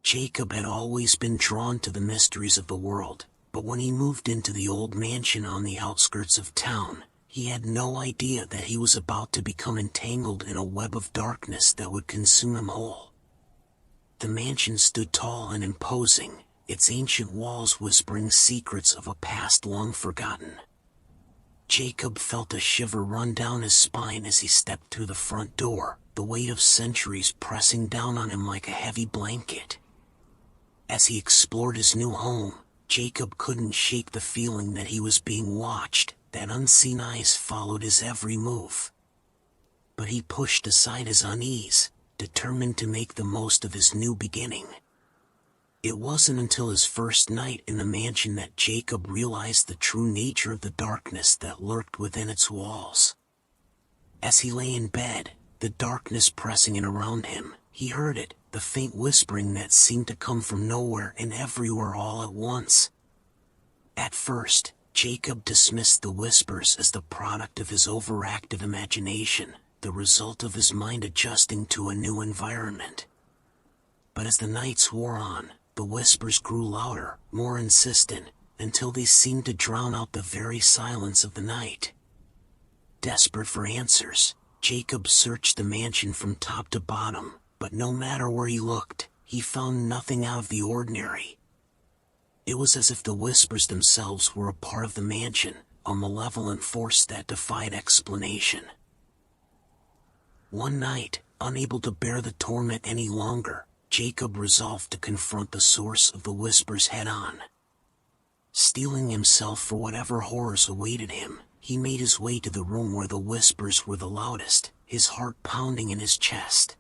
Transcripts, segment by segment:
Jacob had always been drawn to the mysteries of the world, but when he moved into the old mansion on the outskirts of town, he had no idea that he was about to become entangled in a web of darkness that would consume him whole. The mansion stood tall and imposing, its ancient walls whispering secrets of a past long forgotten. Jacob felt a shiver run down his spine as he stepped through the front door, the weight of centuries pressing down on him like a heavy blanket. As he explored his new home, Jacob couldn't shake the feeling that he was being watched, that unseen eyes followed his every move. But he pushed aside his unease, determined to make the most of his new beginning. It wasn't until his first night in the mansion that Jacob realized the true nature of the darkness that lurked within its walls. As he lay in bed, the darkness pressing in around him, he heard it, the faint whispering that seemed to come from nowhere and everywhere all at once. At first, Jacob dismissed the whispers as the product of his overactive imagination, the result of his mind adjusting to a new environment. But as the nights wore on, the whispers grew louder, more insistent, until they seemed to drown out the very silence of the night. Desperate for answers, Jacob searched the mansion from top to bottom, but no matter where he looked, he found nothing out of the ordinary. It was as if the whispers themselves were a part of the mansion, a malevolent force that defied explanation. One night, unable to bear the torment any longer, Jacob resolved to confront the source of the whispers head-on. Steeling himself for whatever horrors awaited him, he made his way to the room where the whispers were the loudest, his heart pounding in his chest.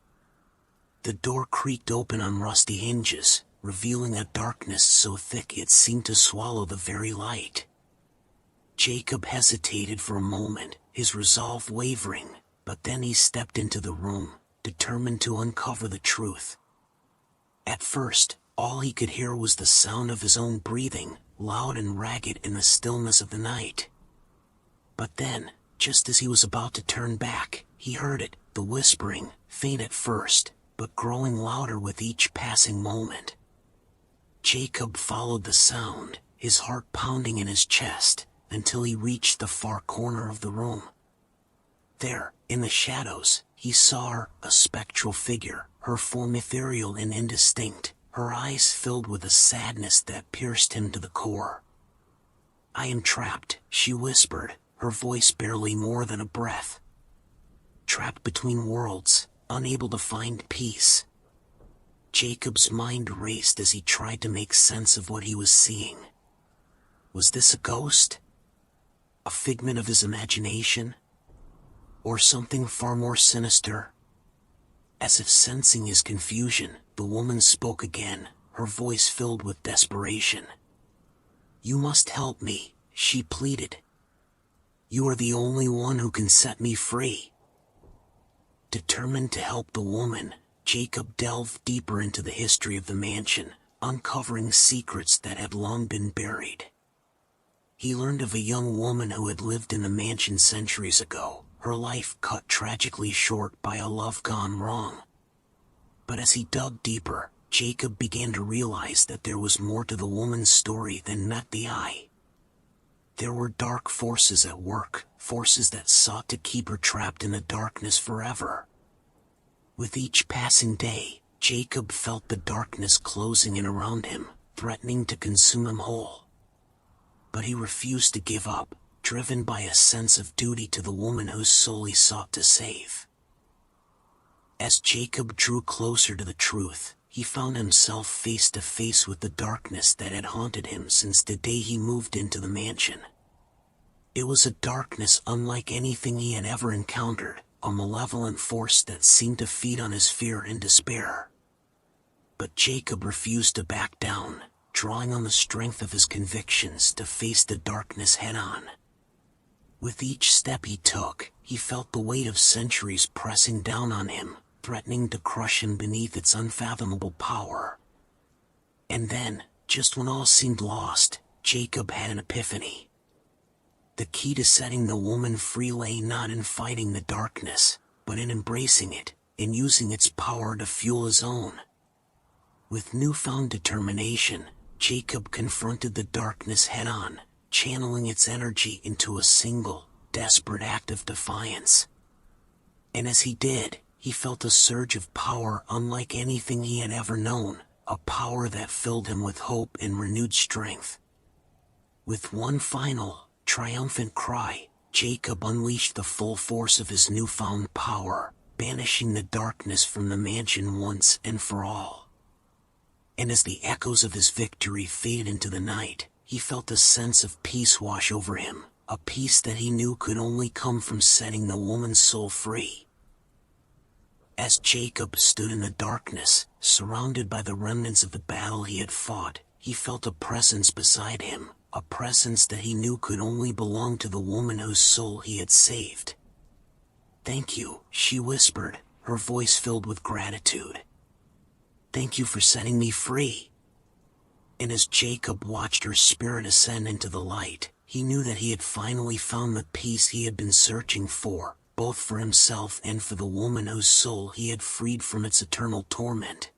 The door creaked open on rusty hinges, revealing a darkness so thick it seemed to swallow the very light. Jacob hesitated for a moment, his resolve wavering, but then he stepped into the room, determined to uncover the truth. At first, all he could hear was the sound of his own breathing, loud and ragged in the stillness of the night. But then, just as he was about to turn back, he heard it, the whispering, faint at first, but growing louder with each passing moment. Jacob followed the sound, his heart pounding in his chest, until he reached the far corner of the room. There, in the shadows, he saw her, a spectral figure, her form ethereal and indistinct, her eyes filled with a sadness that pierced him to the core. "I am trapped," she whispered, her voice barely more than a breath. Trapped between worlds, unable to find peace. Jacob's mind raced as he tried to make sense of what he was seeing. Was this a ghost? A figment of his imagination? Or something far more sinister? As if sensing his confusion, the woman spoke again, her voice filled with desperation. "You must help me," she pleaded. "You are the only one who can set me free." Determined to help the woman, Jacob delved deeper into the history of the mansion, uncovering secrets that had long been buried. He learned of a young woman who had lived in the mansion centuries ago, her life cut tragically short by a love gone wrong. But as he dug deeper, Jacob began to realize that there was more to the woman's story than met the eye. There were dark forces at work, forces that sought to keep her trapped in the darkness forever. With each passing day, Jacob felt the darkness closing in around him, threatening to consume him whole. But he refused to give up, driven by a sense of duty to the woman whose soul he sought to save. As Jacob drew closer to the truth, he found himself face to face with the darkness that had haunted him since the day he moved into the mansion. It was a darkness unlike anything he had ever encountered, a malevolent force that seemed to feed on his fear and despair. But Jacob refused to back down, drawing on the strength of his convictions to face the darkness head-on. With each step he took, he felt the weight of centuries pressing down on him, threatening to crush him beneath its unfathomable power. And then, just when all seemed lost, Jacob had an epiphany. The key to setting the woman free lay not in fighting the darkness, but in embracing it, in using its power to fuel his own. With newfound determination, Jacob confronted the darkness head-on, channeling its energy into a single, desperate act of defiance. And as he did, he felt a surge of power unlike anything he had ever known, a power that filled him with hope and renewed strength. With one final, triumphant cry, Jacob unleashed the full force of his newfound power, banishing the darkness from the mansion once and for all. And as the echoes of his victory faded into the night, he felt a sense of peace wash over him, a peace that he knew could only come from setting the woman's soul free. As Jacob stood in the darkness, surrounded by the remnants of the battle he had fought, he felt a presence beside him, a presence that he knew could only belong to the woman whose soul he had saved. "Thank you," she whispered, her voice filled with gratitude. "Thank you for setting me free." And as Jacob watched her spirit ascend into the light, he knew that he had finally found the peace he had been searching for, both for himself and for the woman whose soul he had freed from its eternal torment.